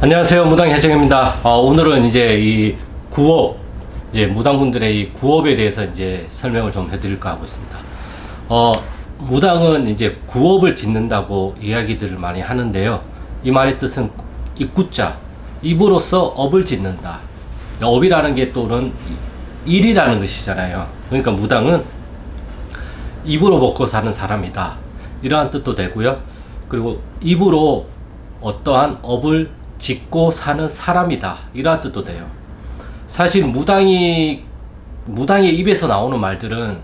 안녕하세요. 무당 혜정입니다. 오늘은 이제 이 구업, 이제 무당분들의 이 구업에 대해서 이제 설명을 좀 해드릴까 하고 있습니다. 무당은 이제 구업을 짓는다고 이야기들을 많이 하는데요. 이 말의 뜻은 이 구자, 입으로써 업을 짓는다. 업이라는 게 또는 일이라는 것이잖아요. 그러니까 무당은 입으로 먹고 사는 사람이다. 이러한 뜻도 되고요. 그리고 입으로 어떠한 업을 짓고 사는 사람이다. 이러한 뜻도 돼요. 사실 무당의 입에서 나오는 말들은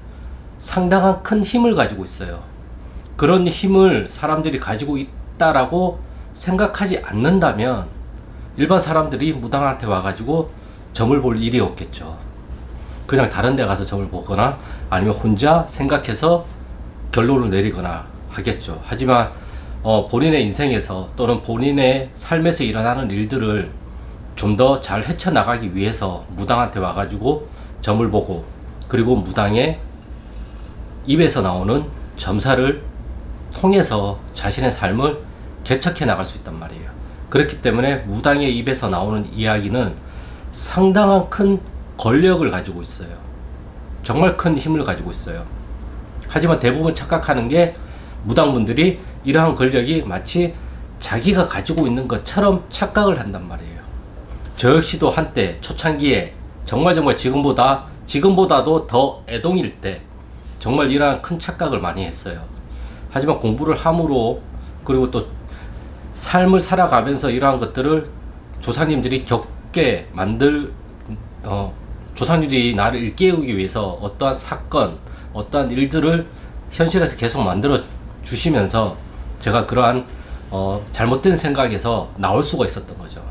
상당한 큰 힘을 가지고 있어요. 그런 힘을 사람들이 가지고 있다라고 생각하지 않는다면 일반 사람들이 무당한테 와가지고 점을 볼 일이 없겠죠. 그냥 다른 데 가서 점을 보거나 아니면 혼자 생각해서 결론을 내리거나 하겠죠. 하지만 본인의 인생에서 또는 본인의 삶에서 일어나는 일들을 좀 더 잘 헤쳐나가기 위해서 무당한테 와가지고 점을 보고, 그리고 무당의 입에서 나오는 점사를 통해서 자신의 삶을 개척해 나갈 수 있단 말이에요. 그렇기 때문에 무당의 입에서 나오는 이야기는 상당한 큰 권력을 가지고 있어요. 정말 큰 힘을 가지고 있어요. 하지만 대부분 착각하는 게 무당분들이 이러한 권력이 마치 자기가 가지고 있는 것처럼 착각을 한단 말이에요. 저 역시도 한때 초창기에 정말 지금보다도 더 애동일 때 정말 이러한 큰 착각을 많이 했어요. 하지만 공부를 함으로, 그리고 또 삶을 살아가면서 이러한 것들을 조상님들이 겪게 조상님들이 나를 일깨우기 위해서 어떠한 사건, 어떠한 일들을 현실에서 계속 만들어 주시면서 제가 그러한 잘못된 생각에서 나올 수가 있었던 거죠.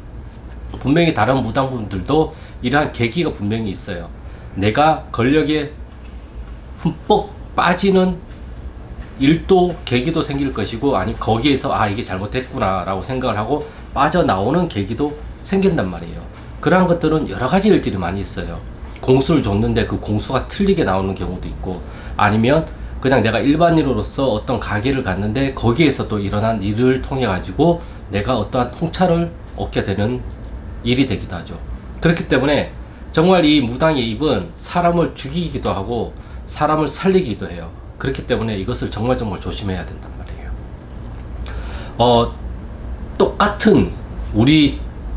분명히 다른 무당분들도 이러한 계기가 분명히 있어요. 내가 권력에 흠뻑 빠지는 일도 계기도 생길 것이고, 아니 거기에서 이게 잘못됐구나 라고 생각을 하고 빠져나오는 계기도 생긴단 말이에요. 그러한 것들은 여러 가지 일들이 많이 있어요. 공수를 줬는데 그 공수가 틀리게 나오는 경우도 있고, 아니면 그냥 내가 일반인으로서 어떤 가게를 갔는데 거기에서 또 일어난 일을 통해 가지고 내가 어떠한 통찰을 얻게 되는 일이 되기도 하죠. 그렇기 때문에 정말 이 무당의 입은 사람을 죽이기도 하고 사람을 살리기도 해요. 그렇기 때문에 이것을 정말 조심해야 된단 말이에요.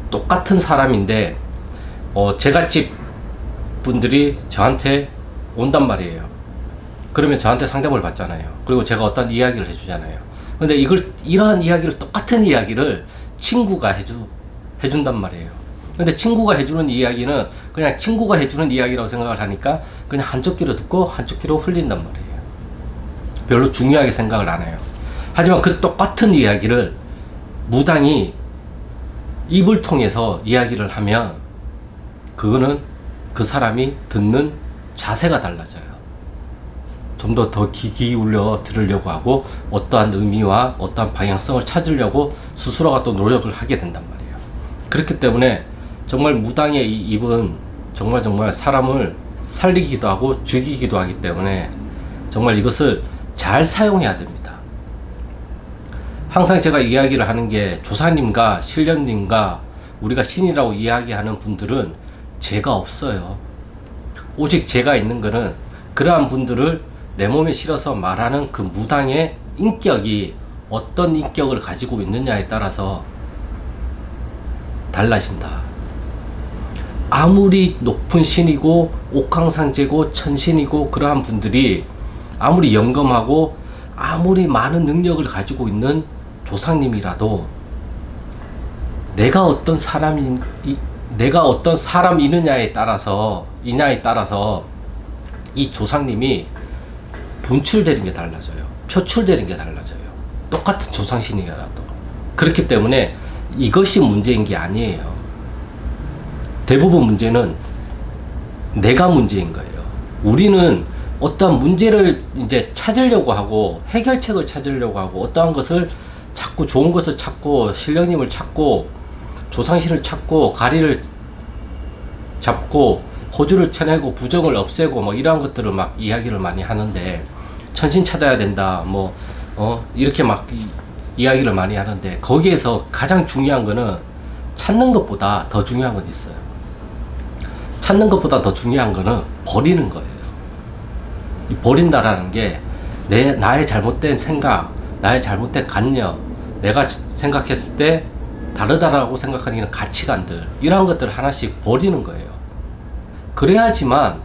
똑같은 사람인데 제갓집 분들이 저한테 온단 말이에요. 그러면 저한테 상담을 받잖아요. 그리고 제가 어떤 이야기를 해주잖아요. 근데 이러한 이야기를, 똑같은 이야기를 친구가 해준단 말이에요. 근데 친구가 해주는 이야기는 그냥 친구가 해주는 이야기라고 생각을 하니까 그냥 한쪽 귀로 듣고 한쪽 귀로 흘린단 말이에요. 별로 중요하게 생각을 안 해요. 하지만 그 똑같은 이야기를 무당이 입을 통해서 이야기를 하면 그거는 그 사람이 듣는 자세가 달라져요. 좀 더 귀 기울여 들으려고 하고 어떠한 의미와 어떠한 방향성을 찾으려고 스스로가 또 노력을 하게 된단 말이에요. 그렇기 때문에 정말 무당의 이 입은 정말 사람을 살리기도 하고 죽이기도 하기 때문에 정말 이것을 잘 사용해야 됩니다. 항상 제가 이야기를 하는 게, 조사님과 신령님과 우리가 신이라고 이야기하는 분들은 죄가 없어요. 오직 죄가 있는 거는 그러한 분들을 내 몸에 실어서 말하는 그 무당의 인격이 어떤 인격을 가지고 있느냐에 따라서 달라진다. 아무리 높은 신이고 옥황상제고 천신이고 그러한 분들이 아무리 영검하고 아무리 많은 능력을 가지고 있는 조상님이라도 내가 어떤 사람이느냐에 따라서 이 조상님이 분출되는 게 달라져요. 표출되는 게 달라져요. 똑같은 조상신이라도. 그렇기 때문에 이것이 문제인 게 아니에요. 대부분 문제는 내가 문제인 거예요. 우리는 어떠한 문제를 이제 찾으려고 하고 해결책을 찾으려고 하고 어떠한 것을 자꾸 좋은 것을 찾고 신령님을 찾고 조상신을 찾고 가리를 잡고 호주를 쳐내고 부정을 없애고 뭐 이러한 것들을 막 이야기를 많이 하는데, 천신 찾아야 된다 이렇게 막 이야기를 많이 하는데, 거기에서 가장 중요한 거는 찾는 것보다 더 중요한 건 있어요. 찾는 것보다 더 중요한 거는 버리는 거예요. 이 버린다라는 게 나의 잘못된 생각, 나의 잘못된 관념, 내가 생각했을 때 다르다라고 생각하는 이런 가치관들, 이러한 것들을 하나씩 버리는 거예요. 그래야지만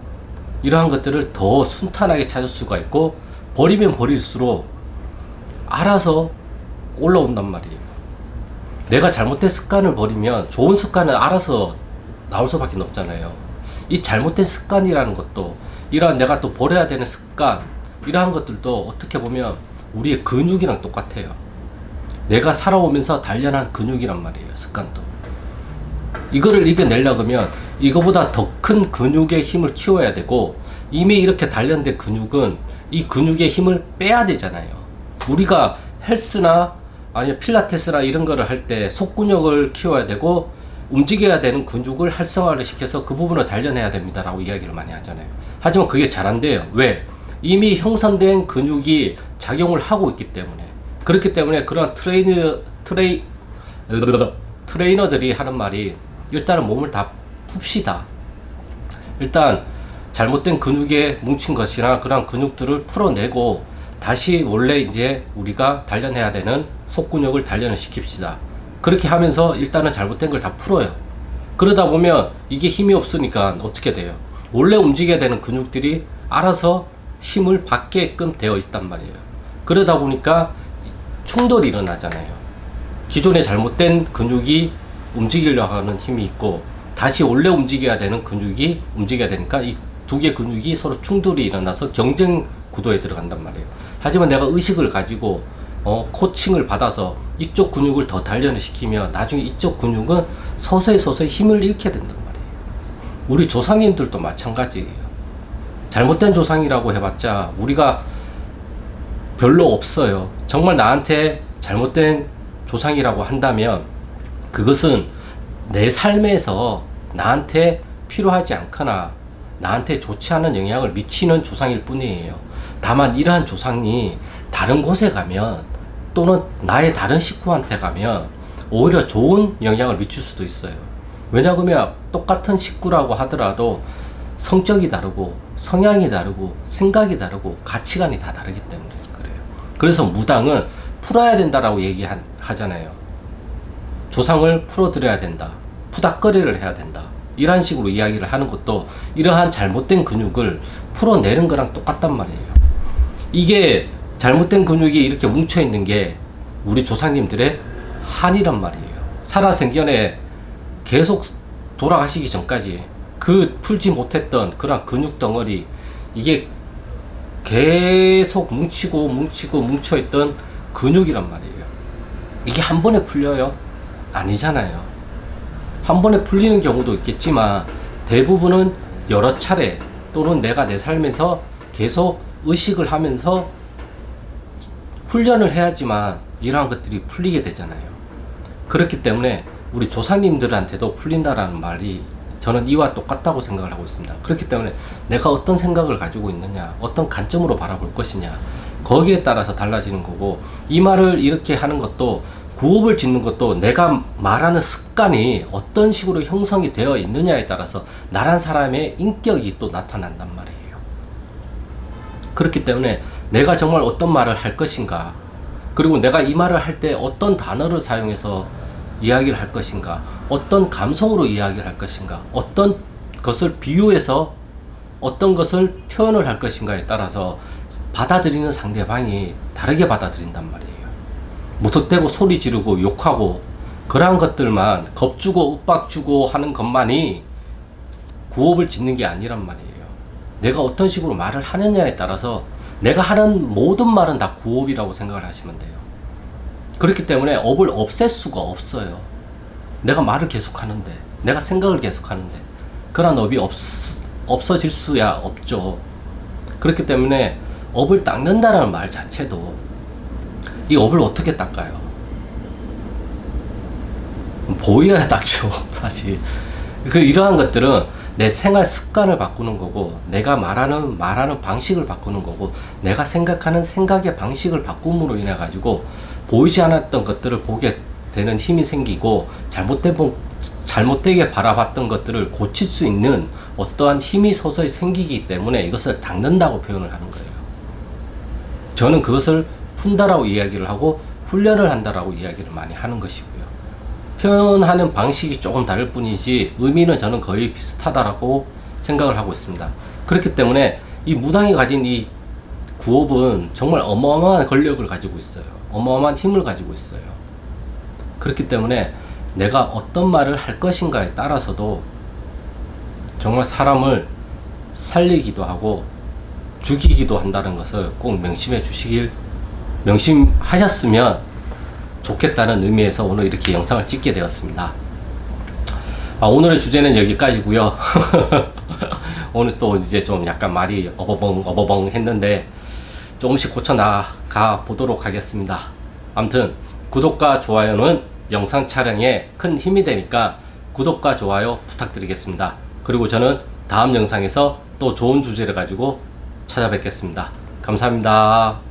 이러한 것들을 더 순탄하게 찾을 수가 있고, 버리면 버릴수록 알아서 올라온단 말이에요. 내가 잘못된 습관을 버리면 좋은 습관은 알아서 나올 수밖에 없잖아요. 이 잘못된 습관이라는 것도, 이러한 내가 또 버려야 되는 습관, 이러한 것들도 어떻게 보면 우리의 근육이랑 똑같아요. 내가 살아오면서 단련한 근육이란 말이에요. 습관도. 이거를 이겨내려고 하면 이거보다 더 큰 근육의 힘을 키워야 되고, 이미 이렇게 단련된 근육은 이 근육의 힘을 빼야 되잖아요. 우리가 헬스나 아니면 필라테스나 이런 거를 할 때 속근육을 키워야 되고 움직여야 되는 근육을 활성화를 시켜서 그 부분을 단련해야 됩니다 라고 이야기를 많이 하잖아요. 하지만 그게 잘 안 돼요. 왜? 이미 형성된 근육이 작용을 하고 있기 때문에. 그렇기 때문에 그런 트레이너들이 하는 말이, 일단은 몸을 다 풉시다. 일단 잘못된 근육에 뭉친 것이나 그런 근육들을 풀어내고 다시 원래 이제 우리가 단련해야 되는 속근육을 단련을 시킵시다. 그렇게 하면서 일단은 잘못된 걸 다 풀어요. 그러다 보면 이게 힘이 없으니까 어떻게 돼요? 원래 움직여야 되는 근육들이 알아서 힘을 받게끔 되어 있단 말이에요. 그러다 보니까 충돌이 일어나잖아요. 기존에 잘못된 근육이 움직이려고 하는 힘이 있고, 다시 원래 움직여야 되는 근육이 움직여야 되니까 이 두 개 근육이 서로 충돌이 일어나서 경쟁 구도에 들어간단 말이에요. 하지만 내가 의식을 가지고 코칭을 받아서 이쪽 근육을 더 단련을 시키면 나중에 이쪽 근육은 서서히 힘을 잃게 된단 말이에요. 우리 조상님들도 마찬가지예요. 잘못된 조상이라고 해봤자 우리가 별로 없어요. 정말 나한테 잘못된 조상이라고 한다면 그것은 내 삶에서 나한테 필요하지 않거나 나한테 좋지 않은 영향을 미치는 조상일 뿐이에요. 다만 이러한 조상이 다른 곳에 가면, 또는 나의 다른 식구한테 가면 오히려 좋은 영향을 미칠 수도 있어요. 왜냐하면 똑같은 식구라고 하더라도 성격이 다르고 성향이 다르고 생각이 다르고 가치관이 다 다르기 때문에 그래요. 그래서 무당은 풀어야 된다라고 얘기하잖아요. 조상을 풀어드려야 된다. 푸닥거리를 해야 된다. 이런 식으로 이야기를 하는 것도 이러한 잘못된 근육을 풀어내는 거랑 똑같단 말이에요. 이게 잘못된 근육이 이렇게 뭉쳐있는 게 우리 조상님들의 한이란 말이에요. 살아생전에 계속 돌아가시기 전까지 그 풀지 못했던 그런 근육 덩어리, 이게 계속 뭉쳐있던 근육이란 말이에요. 이게 한 번에 풀려요? 아니잖아요. 한 번에 풀리는 경우도 있겠지만 대부분은 여러 차례, 또는 내가 내 삶에서 계속 의식을 하면서 훈련을 해야지만 이러한 것들이 풀리게 되잖아요. 그렇기 때문에 우리 조상님들한테도 풀린다라는 말이 저는 이와 똑같다고 생각을 하고 있습니다. 그렇기 때문에 내가 어떤 생각을 가지고 있느냐, 어떤 관점으로 바라볼 것이냐, 거기에 따라서 달라지는 거고, 이 말을 이렇게 하는 것도, 구업을 짓는 것도 내가 말하는 습관이 어떤 식으로 형성이 되어 있느냐에 따라서 나란 사람의 인격이 또 나타난단 말이에요. 그렇기 때문에 내가 정말 어떤 말을 할 것인가, 그리고 내가 이 말을 할 때 어떤 단어를 사용해서 이야기를 할 것인가, 어떤 감성으로 이야기를 할 것인가, 어떤 것을 비유해서 어떤 것을 표현을 할 것인가에 따라서 받아들이는 상대방이 다르게 받아들인단 말이에요. 무턱대고 소리 지르고 욕하고 그러한 것들만 겁주고 윽박주고 하는 것만이 구업을 짓는 게 아니란 말이에요. 내가 어떤 식으로 말을 하느냐에 따라서 내가 하는 모든 말은 다 구업이라고 생각을 하시면 돼요. 그렇기 때문에 업을 없앨 수가 없어요. 내가 말을 계속 하는데, 내가 생각을 계속 하는데 그런 업이 없어질 수야 없죠. 그렇기 때문에 업을 닦는다라는 말 자체도, 이 업을 어떻게 닦아요? 보여야 닦죠, 사실. 이러한 것들은 내 생활 습관을 바꾸는 거고, 내가 말하는 방식을 바꾸는 거고, 내가 생각하는 생각의 방식을 바꿈으로 인해 가지고 보이지 않았던 것들을 보게 되는 힘이 생기고, 잘못된 잘못되게 바라봤던 것들을 고칠 수 있는 어떠한 힘이 서서히 생기기 때문에 이것을 닦는다고 표현을 하는 거예요. 저는 그것을 푼다라고 이야기를 하고 훈련을 한다라고 이야기를 많이 하는 것이고요. 표현하는 방식이 조금 다를 뿐이지 의미는 저는 거의 비슷하다라고 생각을 하고 있습니다. 그렇기 때문에 이 무당이 가진 이 구업은 정말 어마어마한 권력을 가지고 있어요. 어마어마한 힘을 가지고 있어요. 그렇기 때문에 내가 어떤 말을 할 것인가에 따라서도 정말 사람을 살리기도 하고 죽이기도 한다는 것을 꼭 명심하셨으면 좋겠다는 의미에서 오늘 이렇게 영상을 찍게 되었습니다. 오늘의 주제는 여기까지고요. 오늘 또 이제 좀 약간 말이 어버벙 했는데 조금씩 고쳐 나가 보도록 하겠습니다. 아무튼 구독과 좋아요는 영상 촬영에 큰 힘이 되니까 구독과 좋아요 부탁드리겠습니다. 그리고 저는 다음 영상에서 또 좋은 주제를 가지고 찾아뵙겠습니다. 감사합니다.